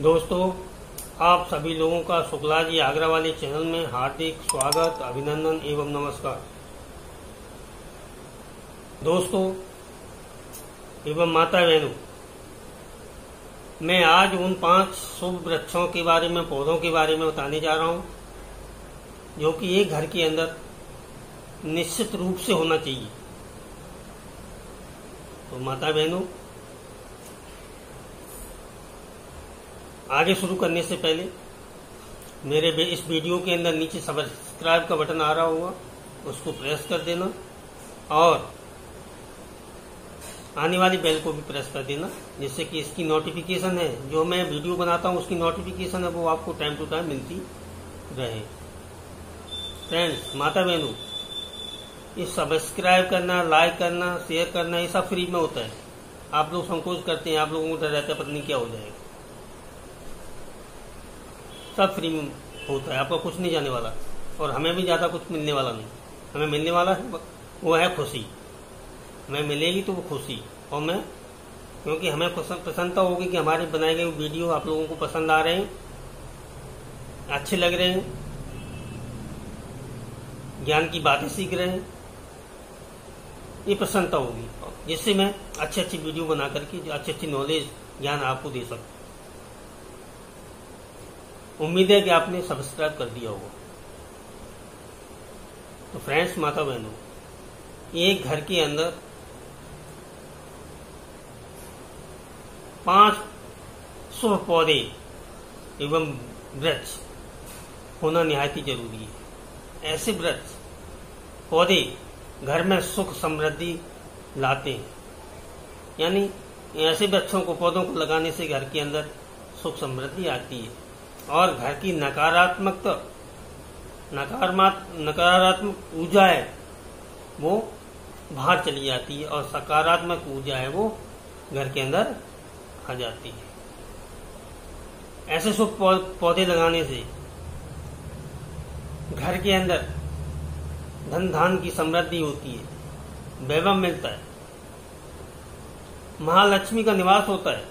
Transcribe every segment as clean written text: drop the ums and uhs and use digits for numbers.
दोस्तों, आप सभी लोगों का शुक्ला जी आगरा वाले चैनल में हार्दिक स्वागत, अभिनंदन एवं नमस्कार। दोस्तों एवं माता बहनों, मैं आज उन 5 शुभ वृक्षों के बारे में, पौधों के बारे में बताने जा रहा हूं जो कि एक घर के अंदर निश्चित रूप से होना चाहिए। तो माता बहनों, आगे शुरू करने से पहले मेरे इस वीडियो के अंदर नीचे सब्सक्राइब का बटन आ रहा होगा, उसको प्रेस कर देना और आने वाली बेल को भी प्रेस कर देना, जिससे कि इसकी नोटिफिकेशन है, जो मैं वीडियो बनाता हूं उसकी नोटिफिकेशन है, वो आपको टाइम टू टाइम मिलती रहे। फ्रेंड्स, माता बहनों, ये सब्सक्राइब करना, लाइक करना, शेयर करना, ये सब फ्री में होता है। आप लोग संकोच करते हैं, आप लोगों को डर रहता है पता नहीं क्या हो जाएगा। सब फ्री में होता है, आपको कुछ नहीं जाने वाला और हमें भी ज्यादा कुछ मिलने वाला नहीं। हमें मिलने वाला है वो है खुशी। हमें मिलेगी तो वो खुशी, और मैं क्योंकि हमें प्रसन्नता होगी कि हमारे बनाए गए वीडियो आप लोगों को पसंद आ रहे हैं, अच्छे लग रहे हैं, ज्ञान की बातें सीख रहे हैं, ये प्रसन्नता होगी, जिससे मैं अच्छी अच्छी वीडियो बना करके अच्छी अच्छी नॉलेज, ज्ञान आपको दे सकूं। उम्मीद है कि आपने सब्सक्राइब कर दिया होगा। तो फ्रेंड्स, माता बहनों, एक घर के अंदर 5 शुभ पौधे एवं वृक्ष होना निहायत ही जरूरी है। ऐसे वृक्ष पौधे घर में सुख समृद्धि लाते हैं, यानी ऐसे वृक्षों को, पौधों को लगाने से घर के अंदर सुख समृद्धि आती है और घर की नकारात्मक ऊर्जा है वो बाहर चली जाती है और सकारात्मक ऊर्जा है वो घर के अंदर आ जाती है। ऐसे शुभ पौधे लगाने से घर के अंदर धन धान की समृद्धि होती है, वैभव मिलता है, महालक्ष्मी का निवास होता है।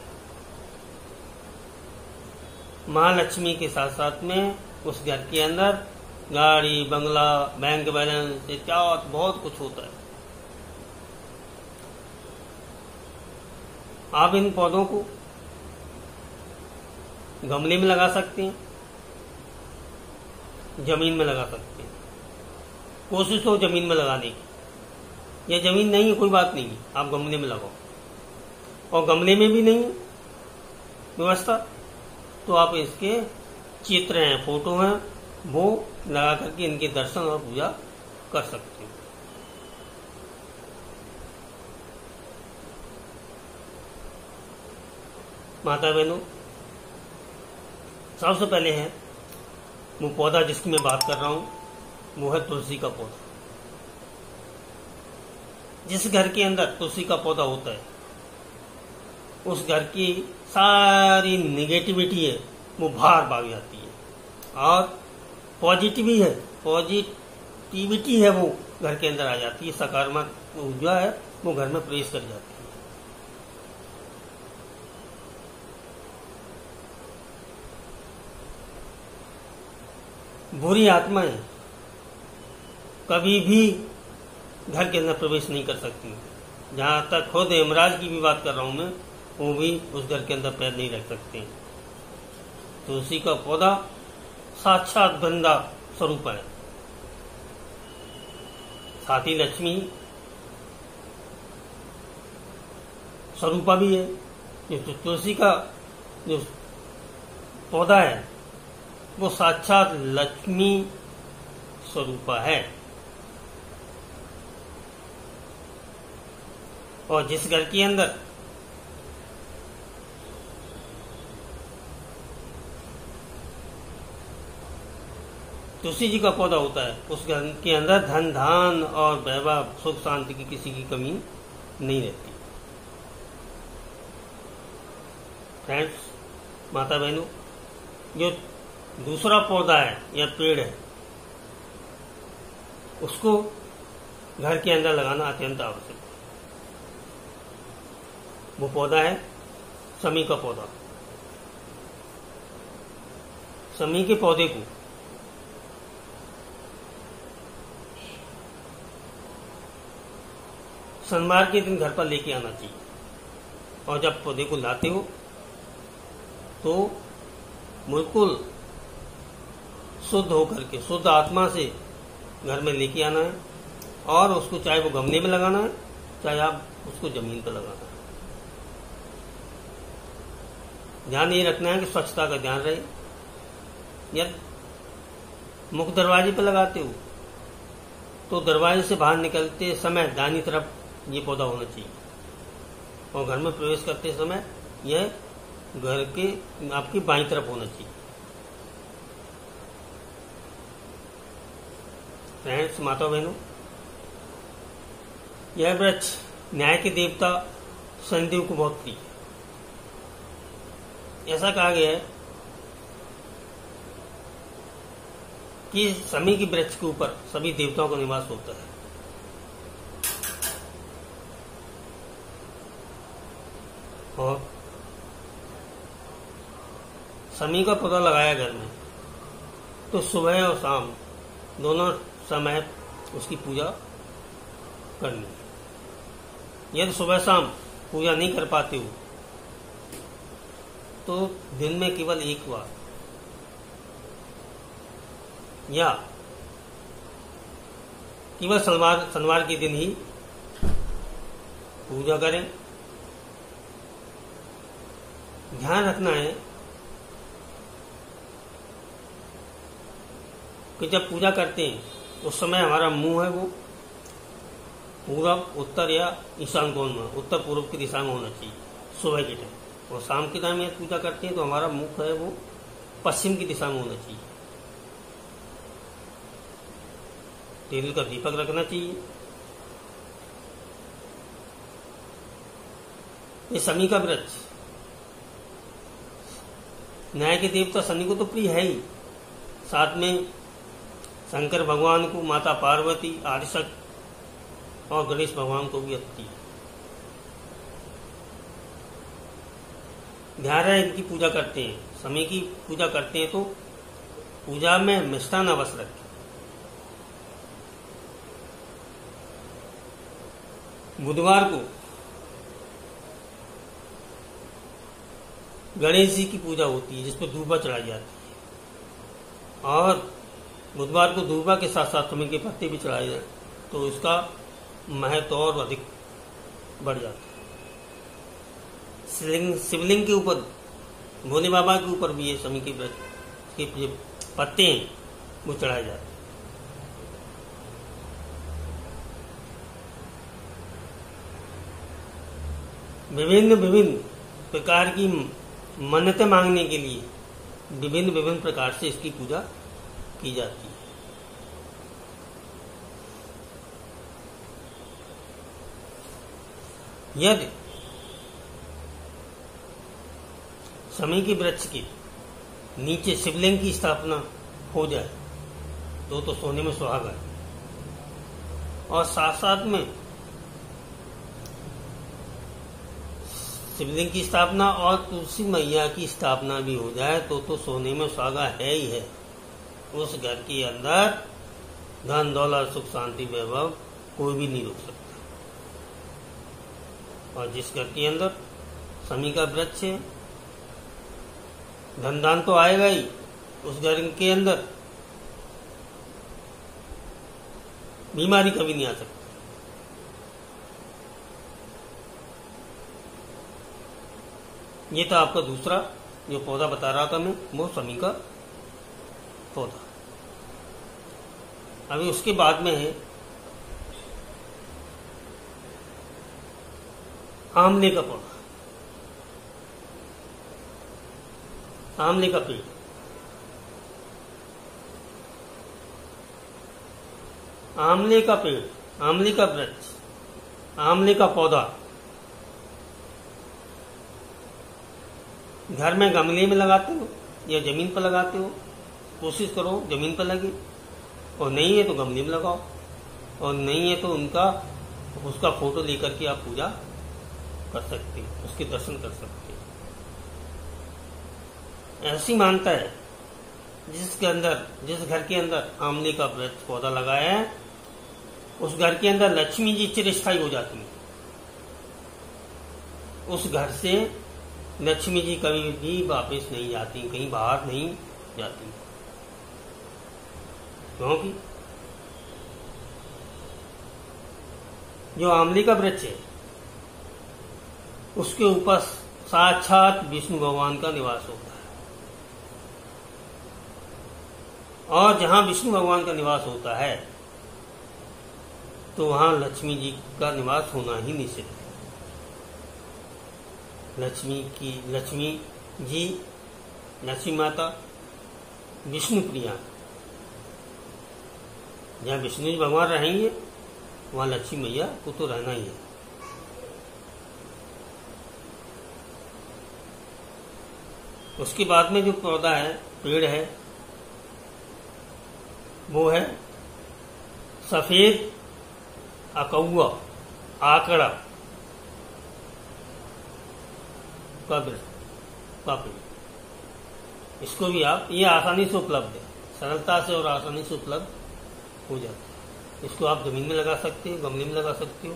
महालक्ष्मी के साथ साथ में उस घर के अंदर गाड़ी, बंगला, बैंक बैलेंस इत्यादि बहुत कुछ होता है। आप इन पौधों को गमले में लगा सकते हैं, जमीन में लगा सकते हैं। कोशिश हो जमीन में लगाने की, या जमीन नहीं है कोई बात नहीं, आप गमले में लगाओ, और गमले में भी नहीं व्यवस्था तो आप इसके चित्र हैं, फोटो हैं, वो लगा करके इनके दर्शन और पूजा कर सकते हो। माता बहनों, सबसे पहले है वो पौधा जिसकी मैं बात कर रहा हूं, वो है तुलसी का पौधा। जिस घर के अंदर तुलसी का पौधा होता है, उस घर की सारी नेगेटिविटी है वो बाहर भाग जाती है और पॉजिटिविटी है वो घर के अंदर आ जाती है, सकारात्मक ऊर्जा है वो घर में प्रवेश कर जाती है। बुरी आत्माएं कभी भी घर के अंदर प्रवेश नहीं कर सकती। जहां तक खुद यमराज की भी बात कर रहा हूं मैं, वो भी उस घर के अंदर पैर नहीं रख सकते। तुलसी का पौधा साक्षात वृंदा स्वरूप है, साथ ही लक्ष्मी स्वरूपा भी है। जो तुलसी का जो पौधा है वो साक्षात लक्ष्मी स्वरूपा है, और जिस घर के अंदर तुलसी जी का पौधा होता है, उस घर के अंदर धन धान और वैभव, सुख शांति की किसी की कमी नहीं रहती। फ्रेंड्स, माता बहनों, जो दूसरा पौधा है या पेड़ है, उसको घर के अंदर लगाना अत्यंत आवश्यक है। वो पौधा है शमी का पौधा। शमी के पौधे को सोमवार के दिन घर पर लेके आना चाहिए। और जब पौधे को लाते हो तो बिल्कुल शुद्ध होकर के, शुद्ध आत्मा से घर में लेके आना है। और उसको चाहे वो गमले में लगाना है, चाहे आप उसको जमीन पर लगाना है। ध्यान ये रखना है कि स्वच्छता का ध्यान रहे। यदि मुख्य दरवाजे पर लगाते हो तो दरवाजे से बाहर निकलते समय दाहिनी तरफ ये पौधा होना चाहिए, और घर में प्रवेश करते समय यह घर के आपकी बाईं तरफ होना चाहिए। फ्रेंड्स, माता बहनों, यह वृक्ष न्याय के देवता शनिदेव को बहुत प्रिय है। ऐसा कहा गया है कि शमी के वृक्ष के ऊपर सभी देवताओं का निवास होता है। और शमी का पौधा लगाया घर में तो सुबह और शाम दोनों समय उसकी पूजा करनी है। यदि सुबह शाम पूजा नहीं कर पाते हो तो दिन में केवल एक बार या केवल शनिवार के दिन ही पूजा करें। ध्यान रखना है कि जब पूजा करते हैं उस समय हमारा मुंह है वो पूरब, उत्तर या ईशान कोण में, उत्तर पूर्व की दिशा में होना चाहिए सुबह के टाइम। और शाम के टाइम यदि पूजा करते हैं तो हमारा मुख है वो पश्चिम की दिशा में होना चाहिए। तेल का दीपक रखना चाहिए। ये शमी का वृक्ष न्याय के देवता शनि को तो प्रिय है ही, साथ में शंकर भगवान को, माता पार्वती, आदिशक्ति और गणेश भगवान को भी अति ध्यान है। इनकी पूजा करते हैं, शमी की पूजा करते हैं तो पूजा में मिष्ठान अवश्य रखें। बुधवार को गणेश जी की पूजा होती है जिस पर दूबा चढ़ाई जाती है, और बुधवार को दूबा के साथ साथ शमी के पत्ते भी चढ़ाए जाए तो इसका महत्व और अधिक बढ़ जाता है। शिवलिंग के ऊपर, भोले बाबा के ऊपर भी ये शमी के वृक्ष के जो पत्ते हैं वो चढ़ाए जाते हैं। विभिन्न प्रकार की मन्नतें मांगने के लिए विभिन्न प्रकार से इसकी पूजा की जाती है। यदि शमी के वृक्ष के नीचे शिवलिंग की स्थापना हो जाए तो सोने में सुहागा है। और साथ साथ में शिवलिंग की स्थापना और तुलसी मैया की स्थापना भी हो जाए तो सोने में सुहागा है ही है। उस घर के अंदर धन दौलत सुख शांति वैभव कोई भी नहीं रोक सकता। और जिस घर के अंदर शमी का वृक्ष है, धन दान तो आएगा ही, उस घर के अंदर बीमारी कभी नहीं आ सकती। ये था आपका दूसरा जो पौधा बता रहा था मैं, वो शमी का पौधा। अभी उसके बाद में है आंवले का पौधा, आंवले का पेड़। आंवले का पेड़, आंवले का वृक्ष, आंवले का पौधा घर में गमले में लगाते हो या जमीन पर लगाते हो, कोशिश करो जमीन पर लगे, और नहीं है तो गमले में लगाओ, और नहीं है तो उसका फोटो लेकर के आप पूजा कर सकते हो, उसके दर्शन कर सकते हो। ऐसी मानता है जिस घर के अंदर आमले का वृक्ष पौधा लगाया है, उस घर के अंदर लक्ष्मी जी चिरस्थायी हो जाती है। उस घर से लक्ष्मी जी कभी भी वापस नहीं जाती, कहीं बाहर नहीं जाती, क्योंकि जो आमले का वृक्ष है उसके ऊपर साक्षात विष्णु भगवान का निवास होता है, और जहां विष्णु भगवान का निवास होता है तो वहां लक्ष्मी जी का निवास होना ही निश्चित है। लक्ष्मी जी, लक्ष्मी माता, विष्णु प्रिया, जहां विष्णु जी भगवान रहेंगे वहां लक्ष्मी मैया को तो रहना ही है। उसके बाद में जो पौधा है, पेड़ है, वो है सफेद अकौआ आकड़ा का पेड़। इसको भी आप, ये आसानी से उपलब्ध है, सरलता से और आसानी से उपलब्ध हो जाता है। इसको आप जमीन में लगा सकते हो, गमले में लगा सकते हो।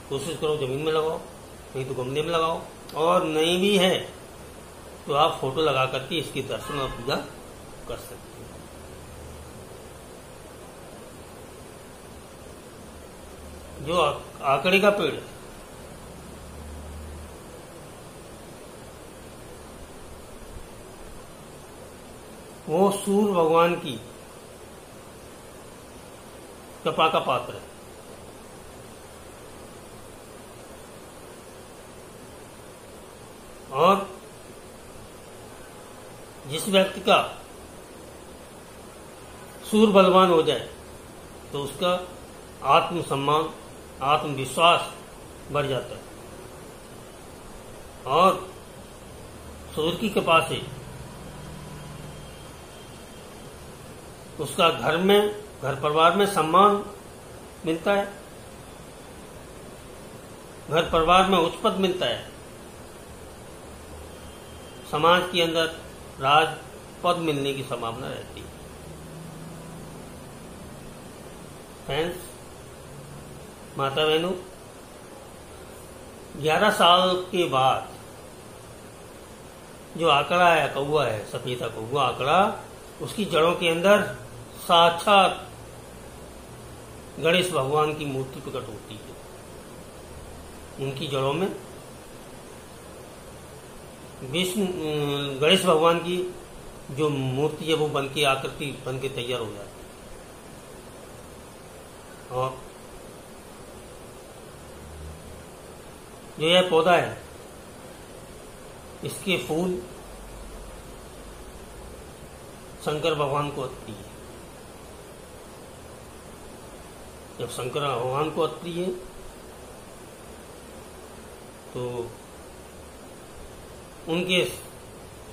कोशिश करो जमीन में लगाओ, नहीं तो गमले में लगाओ, और नहीं भी है तो आप फोटो लगा करके इसकी दर्शन और पूजा कर सकते हो। जो आकड़े का पेड़ है, वो सूर्य भगवान की कृपा का पात्र है। और जिस व्यक्ति का सूर्य बलवान हो जाए तो उसका आत्मसम्मान, आत्मविश्वास बढ़ जाता है, और सूर्य की कृपा से उसका घर परिवार में सम्मान मिलता है, घर परिवार में उच्च पद मिलता है, समाज के अंदर राज पद मिलने की संभावना रहती है। फ्रेंड्स, माता बहनों, 11 साल के बाद जो आंकड़ा है, कौआ है, सफेद कौआ आंकड़ा, उसकी जड़ों के अंदर साक्षात गणेश भगवान की मूर्ति प्रकट होती है। उनकी जड़ों में गणेश भगवान की जो मूर्ति है वो बन के आकृति बन के तैयार हो जाती है। और जो यह पौधा है, इसके फूल शंकर भगवान को अति है। जब शंकर भगवान को अति है तो उनके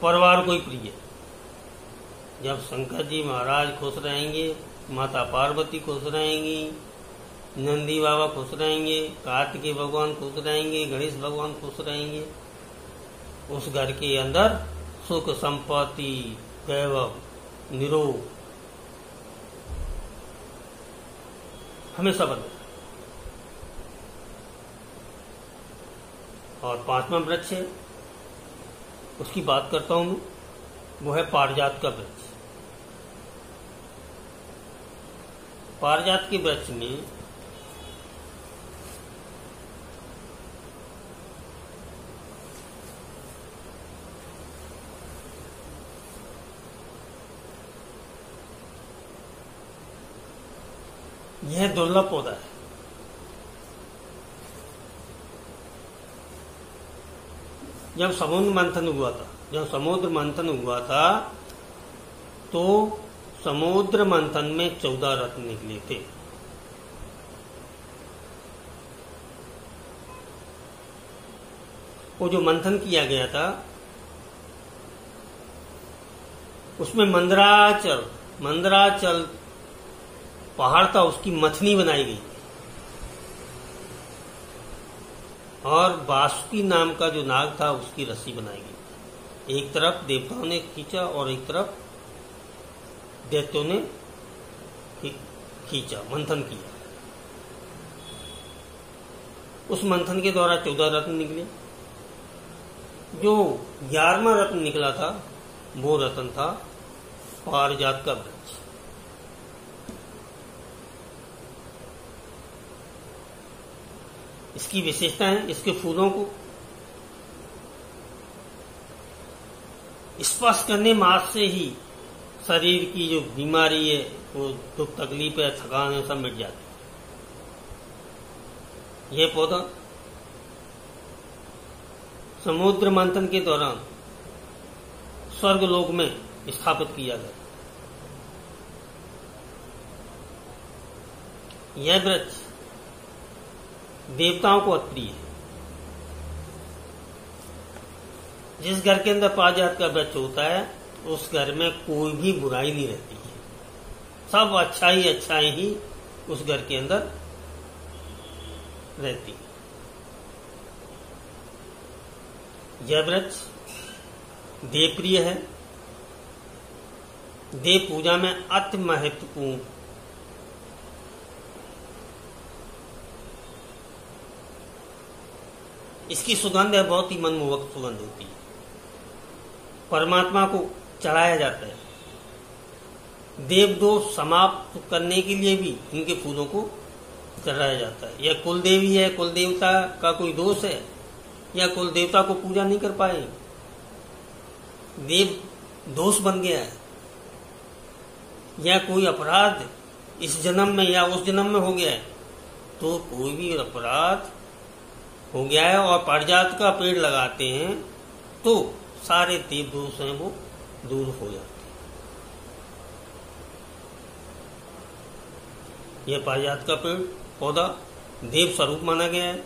परिवार को ही प्रिय है। जब शंकर जी महाराज खुश रहेंगे, माता पार्वती खुश रहेंगी, नंदी बाबा खुश रहेंगे, कार्तिकेय भगवान खुश रहेंगे, गणेश भगवान खुश रहेंगे, उस घर के अंदर सुख संपत्ति, वैभव, निरोग हमेशा बने। और 5वां वृक्ष है, उसकी बात करता हूं मैं, वो है पारिजात का वृक्ष। पारिजात के वृक्ष में यह दुर्लभ पौधा है। जब समुद्र मंथन हुआ था तो समुद्र मंथन में 14 रत्न निकले थे। वो जो मंथन किया गया था उसमें मंदराचल पहाड़ था, उसकी मथनी बनाई गई और बासुकी नाम का जो नाग था उसकी रस्सी बनाई गई। एक तरफ देवताओं ने खींचा और एक तरफ दैत्यों ने खींचा, मंथन किया। उस मंथन के द्वारा 14 रत्न निकले। जो 11वां रत्न निकला था वो रत्न था पारिजात का वृक्ष। इसकी विशेषता है, इसके फूलों को स्पर्श करने मात्र से ही शरीर की जो बीमारी है, वो दुख तकलीफ है, थकान है, सब मिट जाती है। यह पौधा समुद्र मंथन के दौरान स्वर्गलोक में स्थापित किया गया। यह वृक्ष देवताओं को अप्रिय है। जिस घर के अंदर पारिजात का वृक्ष होता है उस घर में कोई भी बुराई नहीं रहती है, सब अच्छाई ही उस घर के अंदर रहती है। यह वृक्ष देवप्रिय है, देव पूजा में अति महत्वपूर्ण। इसकी सुगंध है, बहुत ही मनमोहक सुगंध होती है। परमात्मा को चढ़ाया जाता है। देवदोष समाप्त करने के लिए भी इनके फूलों को चढ़ाया जाता है। यह कुल देवी है, कुल देवता का कोई दोष है या कुल देवता को पूजा नहीं कर पाए, देव दोष बन गया है, या कोई अपराध इस जन्म में या उस जन्म में हो गया है, तो कोई भी अपराध हो गया है और पारिजात का पेड़ लगाते हैं तो सारे देव दोष हैं वो दूर हो जाते हैं। यह पारिजात का पेड़ पौधा देव स्वरूप माना गया है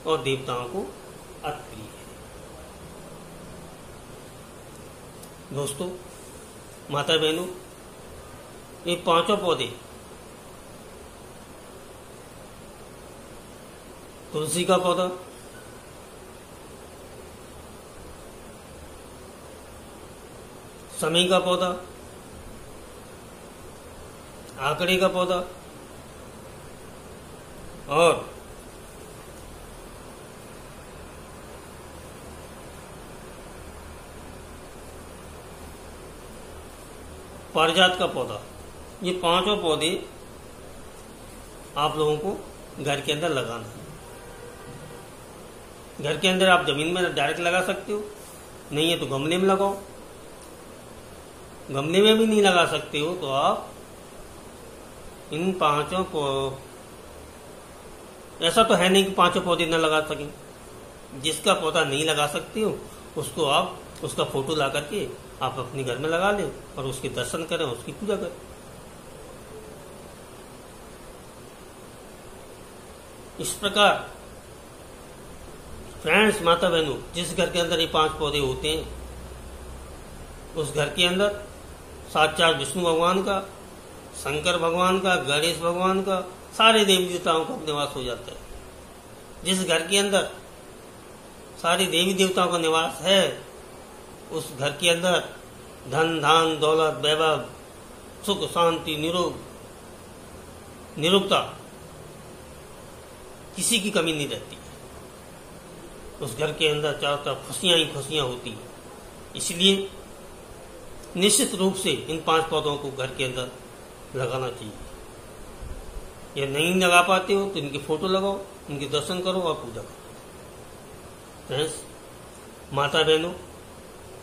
और देवताओं को अप्रिय है। दोस्तों, माता बहनों, ये पांचों पौधे तुलसी का पौधा, समी का पौधा, आकड़े का पौधा और पारिजात का पौधा, ये पांचों पौधे आप लोगों को घर के अंदर लगाना है। घर के अंदर आप जमीन में डायरेक्ट लगा सकते हो, नहीं है तो गमले में लगाओ। गमले में भी नहीं लगा सकते हो तो आप इन पांचों ऐसा तो है नहीं कि पांचों पौधे न लगा सकें। जिसका पौधा नहीं लगा सकते हो उसको आप उसका फोटो ला करके आप अपने घर में लगा लें और उसके दर्शन करें, उसकी पूजा करें। इस प्रकार फ्रेंड्स, माता बहनों, जिस घर के अंदर ये पांच पौधे होते हैं उस घर के अंदर साक्षात विष्णु भगवान का, शंकर भगवान का, गणेश भगवान का, सारे देवी देवताओं का निवास हो जाता है। जिस घर के अंदर सारे देवी देवताओं का निवास है उस घर के अंदर धन धान दौलत वैभव सुख शांति निरुक्ता किसी की कमी नहीं रहती। उस घर के अंदर चारों तरफ खुशियां ही खुशियां होती हैं। इसलिए निश्चित रूप से इन पांच पौधों को घर के अंदर लगाना चाहिए। या नहीं लगा पाते हो तो इनकी फोटो लगाओ, इनके दर्शन करो और पूजा करो। फ्रेंड्स, माता बहनों,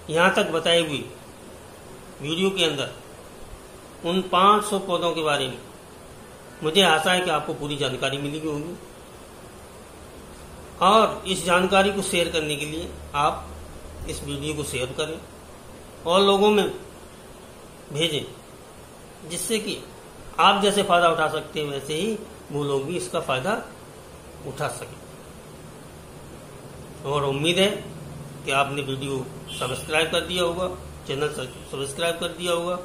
यहां तक बताई हुई वीडियो के अंदर उन 500 पौधों के बारे में मुझे आशा है कि आपको पूरी जानकारी मिली होगी। और इस जानकारी को शेयर करने के लिए आप इस वीडियो को शेयर करें और लोगों में भेजें, जिससे कि आप जैसे फायदा उठा सकते हैं वैसे ही वो लोग भी इसका फायदा उठा सकें। और उम्मीद है कि आपने वीडियो सब्सक्राइब कर दिया होगा, चैनल सब्सक्राइब कर दिया होगा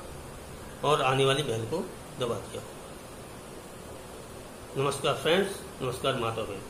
और आने वाली बेल को दबा दिया होगा। नमस्कार फ्रेंड्स, नमस्कार माता बहन।